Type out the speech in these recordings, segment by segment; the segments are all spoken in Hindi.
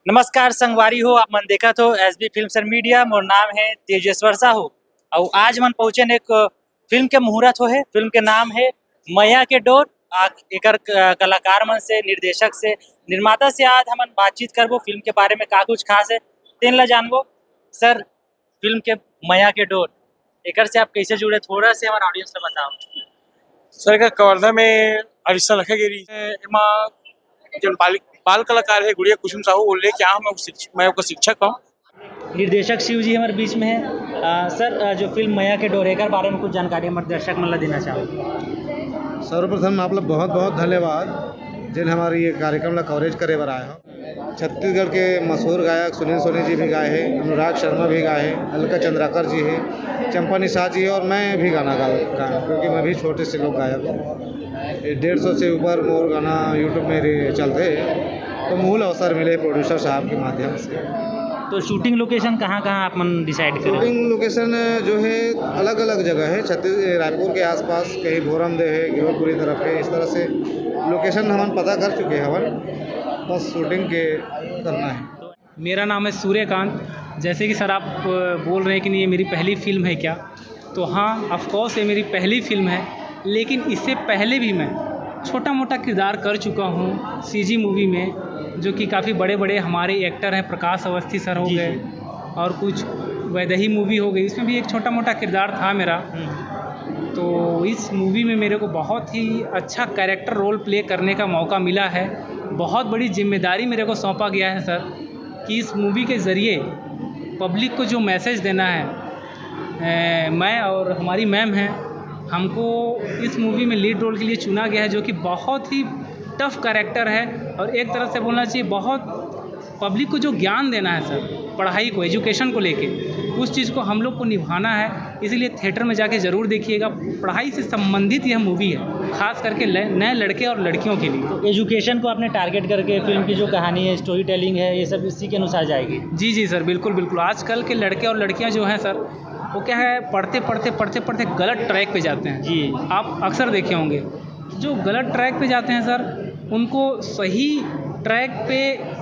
नमस्कार संगवारी हो आप मन देखा तो एसबी फिल्म्स एंड मीडिया। मोर नाम है तेजेश्वर साहू और आज मन पहुंचे एक फिल्म के मुहूर्त हो है। फिल्म के नाम है मैया के डोर। एकर कलाकार मन से, निर्देशक से, निर्माता से आज हमन बातचीत करबो फिल्म के बारे में का कुछ खास है तेन ला जानबो। सर, फिल्म के मैया के डोर एकर से आप कैसे जुड़े, थोड़ा से हमारे ऑडियंस ला बताओ। सर का कवर्धा में अरिसा रखे गिरी एमा जन बाल कलाकार है गुड़िया कुसुम साहू बोल रहे क्या मैं उसका शिक्षक हूँ। निर्देशक शिव जी हमारे बीच में है। सर, जो फिल्म मैया के डोर एकर बारे में कुछ जानकारी हमारे दर्शक मन ला देना चाहो। सर्वप्रथम आप लोग बहुत बहुत धन्यवाद जिन हमारी ये कार्यक्रम ला कवरेज करे बर आए हो। छत्तीसगढ़ के मशहूर गायक सुनील सोनी जी भी गाए हैं, अनुराग शर्मा भी गाए हैं, अलका चंद्राकर जी हैं, चंपा निषाद जी, और मैं भी गाना गाया क्योंकि मैं भी छोटे से लोग गायक हूँ। 150 से ऊपर मोर गाना यूट्यूब में चलते हैं, तो मूल अवसर मिले प्रोड्यूसर साहब के माध्यम से। तो शूटिंग लोकेशन कहाँ कहाँ आप मन डिसाइड करें? शूटिंग लोकेशन जो है अलग अलग जगह है। रायपुर के आसपास कहीं भोरमदेह है, गिरोपुरी तरफ है, इस तरह से लोकेशन हम पता कर चुके हैं हवन, बस शूटिंग के करना है। मेरा नाम है सूर्यकांत। जैसे कि सर आप बोल रहे हैं कि नहीं ये मेरी पहली फ़िल्म है क्या, तो हाँ ऑफ कोर्स ये मेरी पहली फ़िल्म है, लेकिन इससे पहले भी मैं छोटा मोटा किरदार कर चुका हूँ सीजी मूवी में, जो कि काफ़ी बड़े बड़े हमारे एक्टर हैं, प्रकाश अवस्थी सर हो गए और कुछ वैदेही मूवी हो गई, इसमें भी एक छोटा मोटा किरदार था मेरा। तो इस मूवी में मेरे को बहुत ही अच्छा कैरेक्टर रोल प्ले करने का मौका मिला है। बहुत बड़ी जिम्मेदारी मेरे को सौंपा गया है सर कि इस मूवी के ज़रिए पब्लिक को जो मैसेज देना है, मैं और हमारी मैम हैं, हमको इस मूवी में लीड रोल के लिए चुना गया है, जो कि बहुत ही टफ कैरेक्टर है और एक तरह से बोलना चाहिए बहुत पब्लिक को जो ज्ञान देना है सर, पढ़ाई को, एजुकेशन को लेके, उस चीज़ को हम लोग को निभाना है। इसीलिए थिएटर में जाके ज़रूर देखिएगा। पढ़ाई से संबंधित यह मूवी है, खास करके नए लड़के और लड़कियों के लिए। तो एजुकेशन को आपने टारगेट करके फिल्म की जो कहानी है, स्टोरी टेलिंग है, ये सब इसी के अनुसार जाएगी? जी जी सर, बिल्कुल बिल्कुल। आजकल के लड़के और लड़कियां जो हैं सर, वो क्या है, पढ़ते पढ़ते गलत ट्रैक पे जाते हैं। जी, आप अक्सर देखे होंगे जो गलत ट्रैक पे जाते हैं सर, उनको सही ट्रैक पे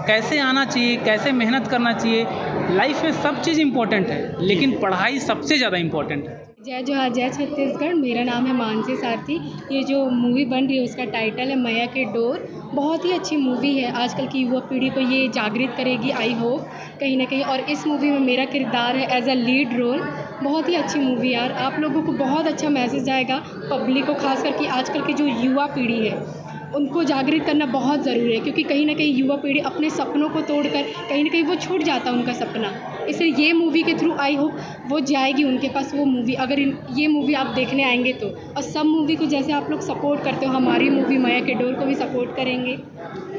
कैसे आना चाहिए, कैसे मेहनत करना चाहिए। लाइफ में सब चीज़ इम्पोर्टेंट है, लेकिन पढ़ाई सबसे ज़्यादा इम्पोर्टेंट है। जय जोहार, जय छत्तीसगढ़। मेरा नाम है मानसी सारथी। ये जो मूवी बन रही है उसका टाइटल है मैया के डोर। बहुत ही अच्छी मूवी है, आजकल की युवा पीढ़ी को ये जागृत करेगी, आई होप कहीं ना कहीं। और इस मूवी में मेरा किरदार है एज अ लीड रोल। बहुत ही अच्छी मूवी यार, आप लोगों को बहुत अच्छा मैसेज आएगा पब्लिक को, खास करके आजकल की जो युवा पीढ़ी है उनको जागृत करना बहुत ज़रूरी है, क्योंकि कहीं ना कहीं युवा पीढ़ी अपने सपनों को तोड़कर कहीं ना कहीं वो छूट जाता है उनका सपना। इसलिए ये मूवी के थ्रू आई होप वो जाएगी उनके पास वो मूवी, अगर ये मूवी आप देखने आएंगे तो। और सब मूवी को जैसे आप लोग सपोर्ट करते हो, हमारी मूवी मैया के डोर को भी सपोर्ट करेंगे।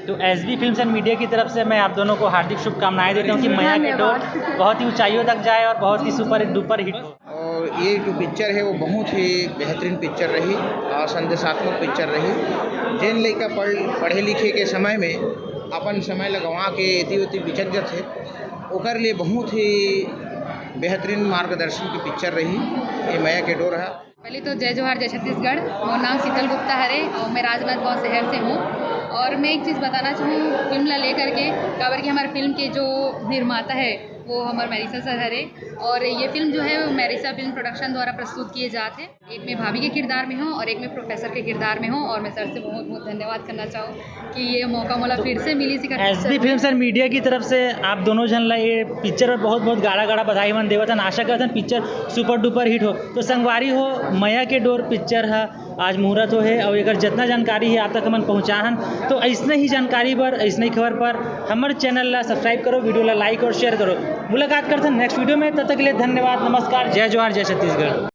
तो एसबी फिल्म्स एंड मीडिया की तरफ से मैं आप दोनों को हार्दिक शुभकामनाएं देता हूँ कि मैया के डोर बहुत ही ऊंचाइयों तक जाए और बहुत ही सुपर डुपर हिट हो। और ये जो पिक्चर है वो बहुत ही बेहतरीन पिक्चर रही और संदेशात्मक पिक्चर रही। जिन लड़का पढ़े लिखे के समय में अपन समय लगवा के एती बिचक थे, ओकर लिए बहुत ही बेहतरीन मार्गदर्शन की पिक्चर रही ये मैया के डोर है। पहले तो जय जोहार, जय छत्तीसगढ़। मेरा नाम शीतल गुप्ता हरे और मैं राजनांदगांव शहर से हूँ। और मैं एक चीज़ बताना चाहूँ फिल्म ला लेकर के, काबर कि हमारे फिल्म के जो निर्माता है वो हमारे मैरिसा सर हरे, और ये फिल्म जो है वो मैरिसा फिल्म प्रोडक्शन द्वारा प्रस्तुत किए जाते हैं। एक मैं भाभी के किरदार में हूँ और एक मैं प्रोफेसर के किरदार में हूँ, और मैं सर से बहुत बहुत धन्यवाद करना चाहूँ कि ये मौका मोला फिर से मिली। एसबी फिल्म्स एंड मीडिया की तरफ से आप दोनों जन ला ये पिक्चर और बहुत बहुत गाड़ा बधाई मन देवतन। आशा करतन पिक्चर सुपर डुपर हिट हो। तो संगवारी हो, मैया के डोर पिक्चर है आज मुहूर्त हो है और अगर जितना जानकारी है आप तक हमन पहुँचाहन, तो ऐसने ही जानकारी पर, ऐसने ही खबर पर हमारे चैनल ला सब्सक्राइब करो, वीडियो ला लाइक और शेयर करो। मुलाकात करते हैं नेक्स्ट वीडियो में, तब तक के लिए धन्यवाद, नमस्कार, जय जोहार, जय छत्तीसगढ़।